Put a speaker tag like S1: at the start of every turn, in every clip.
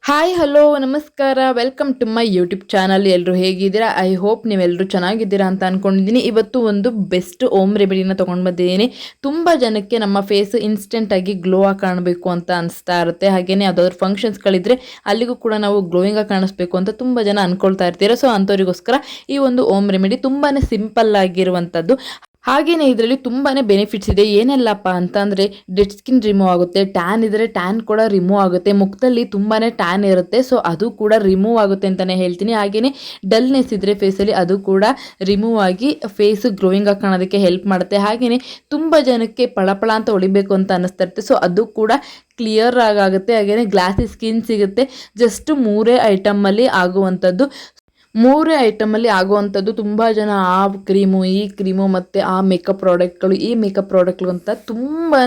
S1: Hi hello ನಮಸ್ಕಾರ welcome to my YouTube channel. ಎಲ್ಲರೂ ಹೇಗಿದ್ದೀರಾ? ಐ ಹೋಪ್ ನೀವೆಲ್ಲರೂ ಚೆನ್ನಾಗಿದ್ದೀರಾ ಅಂತ ಅಂದ್ಕೊಂಡಿದ್ದೀನಿ. ಇವತ್ತು ಒಂದು ಬೆಸ್ಟ್ ಹೋಮ್ ರೆಮಿಡಿನ ತೊಗೊಂಡು ಬಂದಿದ್ದೀನಿ. ತುಂಬ ಜನಕ್ಕೆ ನಮ್ಮ ಫೇಸ್ ಇನ್ಸ್ಟೆಂಟಾಗಿ ಗ್ಲೋ ಆಗಿ ಕಾಣಬೇಕು ಅಂತ ಅನಿಸ್ತಾ ಇರುತ್ತೆ. ಹಾಗೆಯೇ ಯಾವುದಾದ್ರು ಫಂಕ್ಷನ್ಸ್ಗಳಿದ್ರೆ ಅಲ್ಲಿಗೂ ಕೂಡ ನಾವು ಗ್ಲೋಯಿಂಗಾಗಿ ಕಾಣಿಸ್ಬೇಕು ಅಂತ ತುಂಬ ಜನ ಅಂದ್ಕೊಳ್ತಾ ಇರ್ತೀರಾ. ಸೊ ಅಂಥವ್ರಿಗೋಸ್ಕರ ಈ ಒಂದು ಹೋಮ್ ರೆಮಿಡಿ ತುಂಬಾ ಸಿಂಪಲ್ ಆಗಿರುವಂಥದ್ದು. ಹಾಗೆಯೇ ಇದರಲ್ಲಿ ತುಂಬಾ ಬೆನಿಫಿಟ್ಸ್ ಇದೆ. ಏನೆಲ್ಲಪ್ಪ ಅಂತಂದರೆ ಡೆಡ್ ಸ್ಕಿನ್ ರಿಮೂವ್ ಆಗುತ್ತೆ, ಟ್ಯಾನ್ ಇದ್ದರೆ ಟ್ಯಾನ್ ಕೂಡ ರಿಮೂವ್ ಆಗುತ್ತೆ, ಮುಖದಲ್ಲಿ ತುಂಬಾ ಟ್ಯಾನ್ ಇರುತ್ತೆ ಸೊ ಅದು ಕೂಡ ರಿಮೂವ್ ಆಗುತ್ತೆ ಅಂತಲೇ ಹೇಳ್ತೀನಿ. ಹಾಗೆಯೇ ಡಲ್ನೆಸ್ ಇದ್ದರೆ ಫೇಸಲ್ಲಿ ಅದು ಕೂಡ ರಿಮೂವ್ ಆಗಿ ಫೇಸ್ ಗ್ಲೋಯಿಂಗ್ ಆಗಿ ಕಾಣೋದಕ್ಕೆ ಹೆಲ್ಪ್ ಮಾಡುತ್ತೆ. ಹಾಗೆಯೇ ತುಂಬ ಜನಕ್ಕೆ ಪಳಪಳ ಅಂತ ಹೊಳಿಬೇಕು ಅಂತ ಅನ್ನಿಸ್ತಾ ಇರುತ್ತೆ, ಸೊ ಅದು ಕೂಡ ಕ್ಲಿಯರ್ ಆಗುತ್ತೆ. ಹಾಗೆಯೇ ಗ್ಲಾಸಿ ಸ್ಕಿನ್ ಸಿಗುತ್ತೆ. ಜಸ್ಟ್ 3 ಐಟಮಲ್ಲಿ ಆಗುವಂಥದ್ದು. 3 ಐಟಮಲ್ಲಿ ಆಗುವಂಥದ್ದು. ತುಂಬ ಜನ ಆ ಕ್ರೀಮು ಈ ಕ್ರೀಮು ಮತ್ತು ಆ ಮೇಕಪ್ ಪ್ರಾಡಕ್ಟ್ಗಳು ಈ ಮೇಕಪ್ ಪ್ರಾಡಕ್ಟ್ಗಳು ಅಂತ ತುಂಬಾ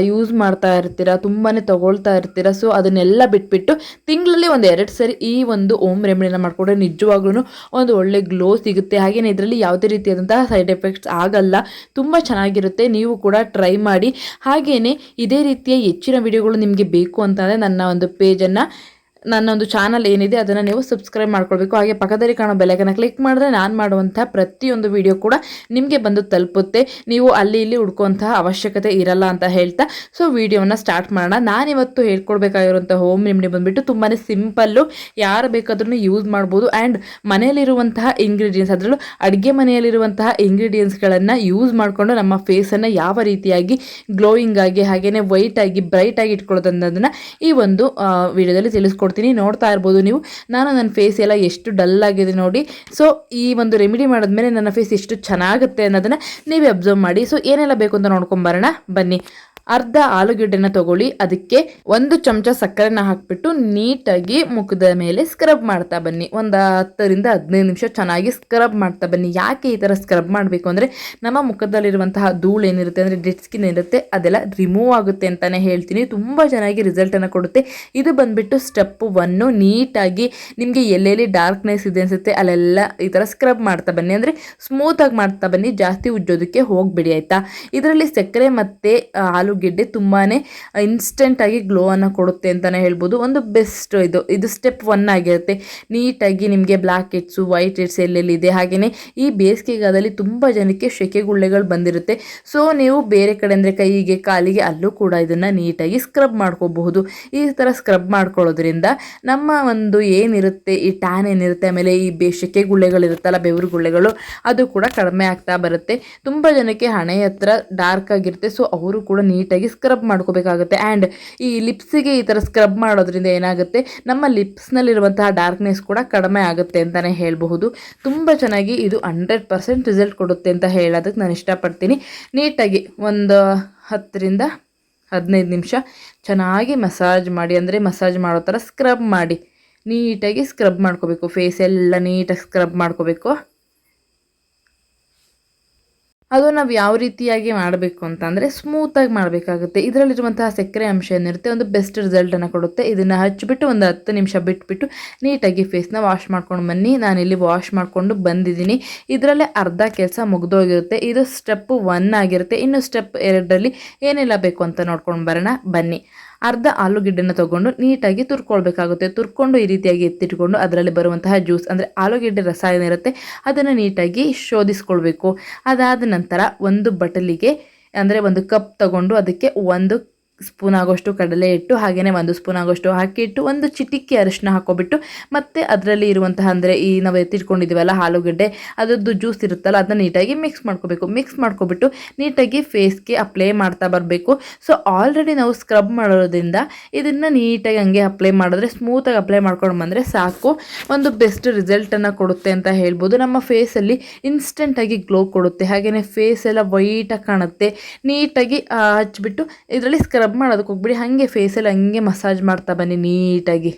S1: ಯೂಸ್ ಮಾಡ್ತಾ ಇರ್ತೀರ, ತುಂಬಾ ತೊಗೊಳ್ತಾ ಇರ್ತೀರ. ಸೊ ಅದನ್ನೆಲ್ಲ ಬಿಟ್ಬಿಟ್ಟು ತಿಂಗಳಲ್ಲಿ 1-2 ಸರಿ ಈ ಒಂದು ಹೋಮ್ ರೆಮಿಡಿನ ಮಾಡಿಕೊಂಡ್ರೆ ನಿಜವಾಗ್ಲೂ ಒಂದು ಒಳ್ಳೆ ಗ್ಲೋ ಸಿಗುತ್ತೆ. ಹಾಗೆಯೇ ಇದರಲ್ಲಿ ಯಾವುದೇ ರೀತಿಯಾದಂತಹ ಸೈಡ್ ಎಫೆಕ್ಟ್ಸ್ ಆಗಲ್ಲ, ತುಂಬ ಚೆನ್ನಾಗಿರುತ್ತೆ. ನೀವು ಕೂಡ ಟ್ರೈ ಮಾಡಿ. ಹಾಗೆಯೇ ಇದೇ ರೀತಿಯ ಹೆಚ್ಚಿನ ವಿಡಿಯೋಗಳು ನಿಮಗೆ ಬೇಕು ಅಂತಂದರೆ ನನ್ನ ಒಂದು ಪೇಜನ್ನು, ನನ್ನ ಒಂದು ಚಾನಲ್ ಏನಿದೆ ಅದನ್ನು ನೀವು ಸಬ್ಸ್ಕ್ರೈಬ್ ಮಾಡ್ಕೊಳ್ಬೇಕು. ಹಾಗೆ ಪಕ್ಕದಲ್ಲಿ ಕಾಣೋ ಬೆಲೈಕನ್ನ ಕ್ಲಿಕ್ ಮಾಡಿದ್ರೆ ನಾನು ಮಾಡುವಂಥ ಪ್ರತಿಯೊಂದು ವಿಡಿಯೋ ಕೂಡ ನಿಮಗೆ ಬಂದು ತಲುಪುತ್ತೆ. ನೀವು ಅಲ್ಲಿ ಇಲ್ಲಿ ಹುಡ್ಕೋಂತಹ ಅವಶ್ಯಕತೆ ಇರಲ್ಲ ಅಂತ ಹೇಳ್ತಾ ಸೊ ವಿಡಿಯೋನ ಸ್ಟಾರ್ಟ್ ಮಾಡೋಣ. ನಾನಿವತ್ತು ಹೇಳ್ಕೊಡ್ಬೇಕಾಗಿರುವಂಥ ಹೋಮ್ ರೆಮಿಡಿ ಬಂದುಬಿಟ್ಟು ತುಂಬಾ ಸಿಂಪಲ್ಲು, ಯಾರು ಬೇಕಾದ್ರೂ ಯೂಸ್ ಮಾಡ್ಬೋದು. ಆ್ಯಂಡ್ ಮನೆಯಲ್ಲಿರುವಂತಹ ಇಂಗ್ರೀಡಿಯೆಂಟ್ಸ್, ಅದರಲ್ಲೂ ಅಡುಗೆ ಮನೆಯಲ್ಲಿರುವಂತಹ ಇಂಗ್ರೀಡಿಯೆಂಟ್ಸ್ಗಳನ್ನು ಯೂಸ್ ಮಾಡಿಕೊಂಡು ನಮ್ಮ ಫೇಸನ್ನು ಯಾವ ರೀತಿಯಾಗಿ ಗ್ಲೋಯಿಂಗ್ ಆಗಿ ಹಾಗೆಯೇ ವೈಟ್ ಆಗಿ ಬ್ರೈಟ್ ಆಗಿ ಇಟ್ಕೊಳ್ಳೋದು ಅನ್ನೋದನ್ನು ಈ ಒಂದು ವಿಡಿಯೋದಲ್ಲಿ ತಿಳಿಸ್ಕೊಡ್ತೀನಿ. ನೋಡ್ತಾ ಇರ್ಬೋದು ನೀವು, ನಾನು ನನ್ನ ಫೇಸ್ ಎಲ್ಲ ಎಷ್ಟು ಡಲ್ ಆಗಿದೆ ನೋಡಿ. ಸೊ ಈ ಒಂದು ರೆಮಿಡಿ ಮಾಡಿದ್ಮೇಲೆ ನನ್ನ ಫೇಸ್ ಎಷ್ಟು ಚೆನ್ನಾಗುತ್ತೆ ಅನ್ನೋದನ್ನು ನೀವೇ ಅಬ್ಸರ್ವ್ ಮಾಡಿ. ಸೊ ಏನೆಲ್ಲ ಬೇಕು ಅಂತ ನೋಡ್ಕೊಂಬರೋಣ ಬನ್ನಿ. ಅರ್ಧ ಆಲೂಗೆಡ್ಡೆನ ತಗೊಳ್ಳಿ, ಅದಕ್ಕೆ 1 ಚಮಚ ಸಕ್ಕರೆನ ಹಾಕಿಬಿಟ್ಟು ನೀಟಾಗಿ ಮುಖದ ಮೇಲೆ ಸ್ಕ್ರಬ್ ಮಾಡ್ತಾ ಬನ್ನಿ. ಒಂದು 10-15 ನಿಮಿಷ ಚೆನ್ನಾಗಿ ಸ್ಕ್ರಬ್ ಮಾಡ್ತಾ ಬನ್ನಿ. ಯಾಕೆ ಈ ಥರ ಸ್ಕ್ರಬ್ ಮಾಡಬೇಕು ಅಂದರೆ ನಮ್ಮ ಮುಖದಲ್ಲಿರುವಂತಹ ಧೂಳು ಏನಿರುತ್ತೆ ಅಂದರೆ ಡೆಡ್ ಸ್ಕಿನ್ ಇರುತ್ತೆ ಅದೆಲ್ಲ ರಿಮೂವ್ ಆಗುತ್ತೆ ಅಂತಲೇ ಹೇಳ್ತೀನಿ. ತುಂಬ ಚೆನ್ನಾಗಿ ರಿಸಲ್ಟನ್ನು ಕೊಡುತ್ತೆ. ಇದು ಬಂದುಬಿಟ್ಟು ಸ್ಟೆಪ್ 1. ನೀಟಾಗಿ ನಿಮಗೆ ಎಲ್ಲೆಲ್ಲಿ ಡಾರ್ಕ್ನೆಸ್ ಇದೆ ಅನಿಸುತ್ತೆ ಅಲ್ಲೆಲ್ಲ ಈ ಥರ ಸ್ಕ್ರಬ್ ಮಾಡ್ತಾ ಬನ್ನಿ, ಅಂದರೆ ಸ್ಮೂತಾಗಿ ಮಾಡ್ತಾ ಬನ್ನಿ, ಜಾಸ್ತಿ ಉಜ್ಜೋದಕ್ಕೆ ಹೋಗಬೇಡಿ ಆಯಿತಾ. ಇದರಲ್ಲಿ ಸಕ್ಕರೆ ಮತ್ತು ಆಲೂಗೆಡ್ಡೆ ತುಂಬಾ ಇನ್ಸ್ಟೆಂಟಾಗಿ ಗ್ಲೋವನ್ನು ಕೊಡುತ್ತೆ ಅಂತಲೇ ಹೇಳ್ಬೋದು. ಒಂದು ಬೆಸ್ಟ್ ಇದು ಸ್ಟೆಪ್ 1 ಆಗಿರುತ್ತೆ. ನೀಟಾಗಿ ನಿಮಗೆ ಬ್ಲ್ಯಾಕ್ ಹೆಡ್ಸು ವೈಟ್ ಹೆಡ್ಸ್ ಎಲ್ಲೆಲ್ಲಿದೆ, ಹಾಗೆಯೇ ಈ ಬೇಸಿಗೆಗಾಲದಲ್ಲಿ ತುಂಬ ಜನಕ್ಕೆ ಸೆಕೆಗುಳ್ಳೆಗಳು ಬಂದಿರುತ್ತೆ. ಸೊ ನೀವು ಬೇರೆ ಕಡೆ ಅಂದರೆ ಕೈಗೆ ಕಾಲಿಗೆ ಅಲ್ಲೂ ಕೂಡ ಇದನ್ನು ನೀಟಾಗಿ ಸ್ಕ್ರಬ್ ಮಾಡ್ಕೋಬಹುದು. ಈ ಥರ ಸ್ಕ್ರಬ್ ಮಾಡ್ಕೊಳ್ಳೋದ್ರಿಂದ ನಮ್ಮ ಒಂದು ಏನಿರುತ್ತೆ ಈ ಟ್ಯಾನ್ ಏನಿರುತ್ತೆ, ಆಮೇಲೆ ಈ ಸೆಕೆಗುಳ್ಳೆಗಳಿರುತ್ತಲ್ಲ ಬೆವರು ಗುಳ್ಳೆಗಳು, ಅದು ಕೂಡ ಕಡಿಮೆ ಆಗ್ತಾ ಬರುತ್ತೆ. ತುಂಬ ಜನಕ್ಕೆ ಹಣೆ ಹತ್ರ ಡಾರ್ಕ್ ಆಗಿರುತ್ತೆ, ಸೊ ಅವರು ಕೂಡ ನೀಟಾಗಿ ಸ್ಕ್ರಬ್ ಮಾಡ್ಕೋಬೇಕಾಗುತ್ತೆ. ಆ್ಯಂಡ್ ಈ ಲಿಪ್ಸಿಗೆ ಈ ಥರ ಸ್ಕ್ರಬ್ ಮಾಡೋದ್ರಿಂದ ಏನಾಗುತ್ತೆ, ನಮ್ಮ ಲಿಪ್ಸ್ನಲ್ಲಿರುವಂತಹ ಡಾರ್ಕ್ನೆಸ್ ಕೂಡ ಕಡಿಮೆ ಆಗುತ್ತೆ ಅಂತಲೇ ಹೇಳಬಹುದು. ತುಂಬ ಚೆನ್ನಾಗಿ ಇದು 100% ರಿಸಲ್ಟ್ ಕೊಡುತ್ತೆ ಅಂತ ಹೇಳೋದಕ್ಕೆ ನಾನು ಇಷ್ಟಪಡ್ತೀನಿ. ನೀಟಾಗಿ ಒಂದು 10-15 ನಿಮಿಷ ಚೆನ್ನಾಗಿ ಮಸಾಜ್ ಮಾಡಿ, ಅಂದರೆ ಮಸಾಜ್ ಮಾಡೋ ಥರ ಸ್ಕ್ರಬ್ ಮಾಡಿ, ನೀಟಾಗಿ ಸ್ಕ್ರಬ್ ಮಾಡ್ಕೋಬೇಕು. ಫೇಸ್ ಎಲ್ಲ ನೀಟಾಗಿ ಸ್ಕ್ರಬ್ ಮಾಡ್ಕೋಬೇಕು. ಅದು ನಾವು ಯಾವ ರೀತಿಯಾಗಿ ಮಾಡಬೇಕು ಅಂತಂದರೆ ಸ್ಮೂತಾಗಿ ಮಾಡಬೇಕಾಗುತ್ತೆ. ಇದರಲ್ಲಿರುವಂತಹ ಸಕ್ಕರೆ ಅಂಶ ಏನಿರುತ್ತೆ ಒಂದು ಬೆಸ್ಟ್ ರಿಸಲ್ಟನ್ನು ಕೊಡುತ್ತೆ. ಇದನ್ನು ಹಚ್ಚಿಬಿಟ್ಟು ಒಂದು 10 ನಿಮಿಷ ಬಿಟ್ಬಿಟ್ಟು ನೀಟಾಗಿ ಫೇಸ್ನ ವಾಶ್ ಮಾಡ್ಕೊಂಡು ಬನ್ನಿ. ನಾನಿಲ್ಲಿ ವಾಶ್ ಮಾಡಿಕೊಂಡು ಬಂದಿದ್ದೀನಿ. ಇದರಲ್ಲೇ ಅರ್ಧ ಕೆಲಸ ಮುಗಿದೋಗಿರುತ್ತೆ. ಇದು ಸ್ಟೆಪ್ 1 ಆಗಿರುತ್ತೆ. ಇನ್ನು ಸ್ಟೆಪ್ 2ರಲ್ಲಿ ಏನೆಲ್ಲ ಬೇಕು ಅಂತ ನೋಡ್ಕೊಂಡು ಬರೋಣ ಬನ್ನಿ. ಅರ್ಧ ಆಲೂಗೆಡ್ಡೆನ ತೊಗೊಂಡು ನೀಟಾಗಿ ತುರ್ಕೊಳ್ಬೇಕಾಗುತ್ತೆ. ತುರ್ಕೊಂಡು ಈ ರೀತಿಯಾಗಿ ಎತ್ತಿಟ್ಕೊಂಡು ಅದರಲ್ಲಿ ಬರುವಂತಹ ಜ್ಯೂಸ್, ಅಂದರೆ ಆಲೂಗೆಡ್ಡೆ ರಸ ಏನಿರುತ್ತೆ ಅದನ್ನು ನೀಟಾಗಿ ಶೋಧಿಸ್ಕೊಳ್ಬೇಕು. ಅದಾದ ನಂತರ ಒಂದು ಬಟಲಿಗೆ, ಅಂದರೆ ಒಂದು ಕಪ್ ತಗೊಂಡು ಅದಕ್ಕೆ 1 ಸ್ಪೂನ್ ಆಗೋಷ್ಟು ಕಡಲೆ ಹಿಟ್ಟು, ಹಾಗೆಯೇ 1 ಸ್ಪೂನ್ ಆಗೋಷ್ಟು ಅಕ್ಕಿ ಹಿಟ್ಟು, 1 ಚಿಟಿಕೆ ಅರಿಶಿನ ಹಾಕ್ಕೊಬಿಟ್ಟು ಮತ್ತು ಅದರಲ್ಲಿ ಇರುವಂತಹ, ಅಂದರೆ ಈ ನಾವು ಎತ್ತಿಟ್ಕೊಂಡಿದ್ದೀವಲ್ಲ ಆಲೂಗಡ್ಡೆ ಅದರದ್ದು ಜ್ಯೂಸ್ ಇರುತ್ತಲ್ಲ ಅದನ್ನ ನೀಟಾಗಿ ಮಿಕ್ಸ್ ಮಾಡ್ಕೋಬೇಕು. ಮಿಕ್ಸ್ ಮಾಡ್ಕೊಬಿಟ್ಟು ನೀಟಾಗಿ ಫೇಸ್ಗೆ ಅಪ್ಲೈ ಮಾಡ್ತಾ ಬರಬೇಕು. ಸೊ ಆಲ್ರೆಡಿ ನಾವು ಸ್ಕ್ರಬ್ ಮಾಡೋದ್ರಿಂದ ಇದನ್ನು ನೀಟಾಗಿ ಹಂಗೆ ಅಪ್ಲೈ ಮಾಡಿದ್ರೆ, ಸ್ಮೂತಾಗಿ ಅಪ್ಲೈ ಮಾಡ್ಕೊಂಡು ಬಂದರೆ ಸಾಕು, ಒಂದು ಬೆಸ್ಟ್ ರಿಸಲ್ಟನ್ನು ಕೊಡುತ್ತೆ ಅಂತ ಹೇಳ್ಬೋದು. ನಮ್ಮ ಫೇಸಲ್ಲಿ ಇನ್ಸ್ಟೆಂಟಾಗಿ ಗ್ಲೋ ಕೊಡುತ್ತೆ. ಹಾಗೆಯೇ ಫೇಸ್ ಎಲ್ಲ ವೈಟಾಗಿ ಕಾಣುತ್ತೆ. ನೀಟಾಗಿ ಹಚ್ಬಿಟ್ಟು ಇದರಲ್ಲಿ ಸ್ಕ್ರಬ್ ಮಾಡೋದಕ್ಕೆ ಹೋಗ್ಬಿಡಿ, ಹಾಗೆ ಫೇಸಲ್ಲಿ ಹಂಗೆ ಮಸಾಜ್ ಮಾಡ್ತಾ ಬನ್ನಿ ನೀಟಾಗಿ.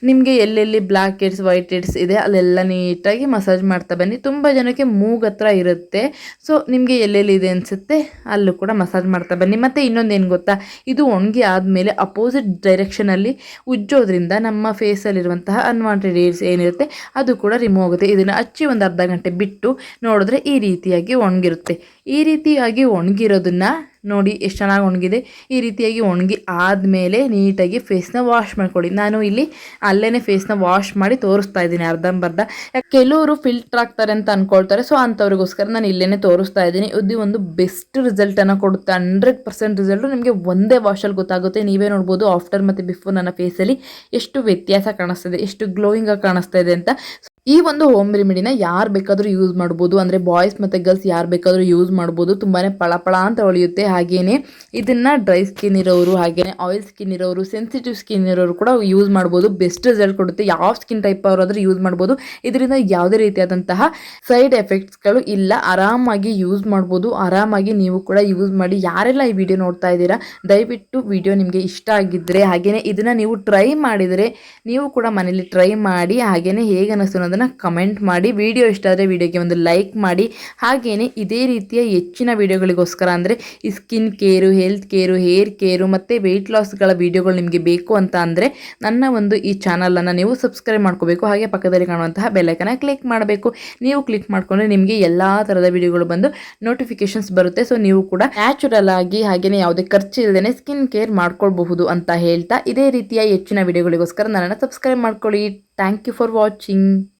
S1: ನಿಮಗೆ ಎಲ್ಲೆಲ್ಲಿ ಬ್ಲ್ಯಾಕ್ ಹೆಡ್ಸ್ ವೈಟ್ ಹೆಡ್ಸ್ ಇದೆ ಅಲ್ಲೆಲ್ಲ ನೀಟಾಗಿ ಮಸಾಜ್ ಮಾಡ್ತಾ ಬನ್ನಿ. ತುಂಬ ಜನಕ್ಕೆ ಮೂಗತ್ರ ಇರುತ್ತೆ, ಸೊ ನಿಮಗೆ ಎಲ್ಲೆಲ್ಲಿ ಇದೆ ಅನಿಸುತ್ತೆ ಅಲ್ಲೂ ಕೂಡ ಮಸಾಜ್ ಮಾಡ್ತಾ ಬನ್ನಿ. ಮತ್ತು ಇನ್ನೊಂದೇನು ಗೊತ್ತಾ, ಇದು ಒಣಗಿ ಆದಮೇಲೆ ಅಪೋಸಿಟ್ ಡೈರೆಕ್ಷನಲ್ಲಿ ಉಜ್ಜೋದ್ರಿಂದ ನಮ್ಮ ಫೇಸಲ್ಲಿರುವಂತಹ ಅನ್ವಾಂಟೆಡ್ ಏರ್ಸ್ ಏನಿರುತ್ತೆ ಅದು ಕೂಡ ರಿಮೂವ್ ಆಗುತ್ತೆ. ಇದನ್ನು ಹಚ್ಚಿ ಒಂದು ಅರ್ಧ ಗಂಟೆ ಬಿಟ್ಟು ನೋಡಿದ್ರೆ ಈ ರೀತಿಯಾಗಿ ಒಣಗಿರುತ್ತೆ. ಈ ರೀತಿಯಾಗಿ ಒಣಗಿರೋದನ್ನು ನೋಡಿ ಎಷ್ಟು ಚೆನ್ನಾಗಿ ಒಣಗಿದೆ. ಈ ರೀತಿಯಾಗಿ ಒಣಗಿ ಆದಮೇಲೆ ನೀಟಾಗಿ ಫೇಸ್ನ ವಾಶ್ ಮಾಡ್ಕೊಳ್ಳಿ. ನಾನು ಇಲ್ಲಿ ಅಲ್ಲೇ ಫೇಸ್ನ ವಾಶ್ ಮಾಡಿ ತೋರಿಸ್ತಾ ಇದ್ದೀನಿ ಅರ್ಧಂಬರ್ಧ. ಕೆಲವರು ಫಿಲ್ಟರ್ ಆಗ್ತಾರೆ ಅಂತ ಅನ್ಕೊಳ್ತಾರೆ, ಸೊ ಅಂಥವ್ರಿಗೋಸ್ಕರ ನಾನು ಇಲ್ಲೇ ತೋರಿಸ್ತಾ ಇದ್ದೀನಿ. ಇದು ಒಂದು ಬೆಸ್ಟ್ ರಿಸಲ್ಟನ್ನು ಕೊಡುತ್ತೆ. 100% ರಿಸಲ್ಟು ನಿಮಗೆ ಒಂದೇ ವಾಶಲ್ಲಿ ಗೊತ್ತಾಗುತ್ತೆ. ನೀವೇ ನೋಡ್ಬೋದು ಆಫ್ಟರ್ ಮತ್ತು ಬಿಫೋರ್ ನನ್ನ ಫೇಸಲ್ಲಿ ಎಷ್ಟು ವ್ಯತ್ಯಾಸ ಕಾಣಿಸ್ತಿದೆ, ಎಷ್ಟು ಗ್ಲೋಯಿಂಗ್ ಆಗಿ ಕಾಣಿಸ್ತಾ ಇದೆ ಅಂತ. ಈ ಒಂದು ಹೋಮ್ ರೆಮಿಡಿನ ಯಾರು ಬೇಕಾದರೂ ಯೂಸ್ ಮಾಡ್ಬೋದು, ಅಂದರೆ ಬಾಯ್ಸ್ ಮತ್ತು ಗರ್ಲ್ಸ್ ಯಾರು ಬೇಕಾದರೂ ಯೂಸ್ ಮಾಡ್ಬೋದು. ತುಂಬಾ ಪಳ ಅಂತ ಹೊಳೆಯುತ್ತೆ. ಹಾಗೆಯೇ ಇದನ್ನು ಡ್ರೈ ಸ್ಕಿನ್ ಇರೋರು, ಹಾಗೆಯೇ ಆಯಿಲ್ ಸ್ಕಿನ್ ಇರೋರು, ಸೆನ್ಸಿಟಿವ್ ಸ್ಕಿನ್ ಇರೋರು ಕೂಡ ಯೂಸ್ ಮಾಡ್ಬೋದು. ಬೆಸ್ಟ್ ರಿಸಲ್ಟ್ ಕೊಡುತ್ತೆ. ಯಾವ ಸ್ಕಿನ್ ಟೈಪ್ ಅವರಾದರೂ ಯೂಸ್ ಮಾಡ್ಬೋದು. ಇದರಿಂದ ಯಾವುದೇ ರೀತಿಯಾದಂತಹ ಸೈಡ್ ಎಫೆಕ್ಟ್ಸ್ಗಳು ಇಲ್ಲ. ಆರಾಮಾಗಿ ಯೂಸ್ ಮಾಡ್ಬೋದು. ಆರಾಮಾಗಿ ನೀವು ಕೂಡ ಯೂಸ್ ಮಾಡಿ. ಯಾರೆಲ್ಲ ಈ ವಿಡಿಯೋ ನೋಡ್ತಾ ಇದ್ದೀರಾ, ದಯವಿಟ್ಟು ವಿಡಿಯೋ ನಿಮಗೆ ಇಷ್ಟ ಆಗಿದ್ದರೆ, ಹಾಗೆಯೇ ಇದನ್ನು ನೀವು ಟ್ರೈ ಮಾಡಿದರೆ ನೀವು ಕೂಡ ಮನೇಲಿ ಟ್ರೈ ಮಾಡಿ, ಹಾಗೆಯೇ ಹೇಗೆ ಅನ್ನಿಸ್ತು ಅನ್ನೋದನ್ನು ಕಮೆಂಟ್ ಮಾಡಿ. ವಿಡಿಯೋ ಇಷ್ಟ ಆದರೆ ವಿಡಿಯೋಗೆ ಒಂದು ಲೈಕ್ ಮಾಡಿ. ಹಾಗೆಯೇ ಇದೇ ರೀತಿಯ ಹೆಚ್ಚಿನ ವಿಡಿಯೋಗಳಿಗೋಸ್ಕರ, ಅಂದರೆ ಈ skin care, health care, hair care ಮತ್ತು ವೆಯ್ಟ್ ಲಾಸ್ಗಳ ವಿಡಿಯೋಗಳು ನಿಮಗೆ ಬೇಕು ಅಂತ ಅಂದರೆ ನನ್ನ ಒಂದು ಈ ಚಾನಲನ್ನು ನೀವು ಸಬ್ಸ್ಕ್ರೈಬ್ ಮಾಡ್ಕೋಬೇಕು. ಹಾಗೆ ಪಕ್ಕದಲ್ಲಿ ಕಾಣುವಂತಹ ಬೆಲ್ಲೈಕನ್ನ ಕ್ಲಿಕ್ ಮಾಡಬೇಕು. ನೀವು ಕ್ಲಿಕ್ ಮಾಡಿಕೊಂಡ್ರೆ ನಿಮಗೆ ಎಲ್ಲ ಥರದ ವಿಡಿಯೋಗಳು ಬಂದು ನೋಟಿಫಿಕೇಶನ್ಸ್ ಬರುತ್ತೆ. ಸೊ ನೀವು ಕೂಡ ನ್ಯಾಚುರಲ್ ಆಗಿ, ಹಾಗೆಯೇ ಯಾವುದೇ ಖರ್ಚು ಇಲ್ಲದೇ ಸ್ಕಿನ್ ಕೇರ್ ಮಾಡ್ಕೊಳ್ಬಹುದು ಅಂತ ಹೇಳ್ತಾ, ಇದೇ ರೀತಿಯ ಹೆಚ್ಚಿನ ವಿಡಿಯೋಗಳಿಗೋಸ್ಕರ ನನ್ನನ್ನು ಸಬ್ಸ್ಕ್ರೈಬ್ ಮಾಡ್ಕೊಳ್ಳಿ. Thank you for watching.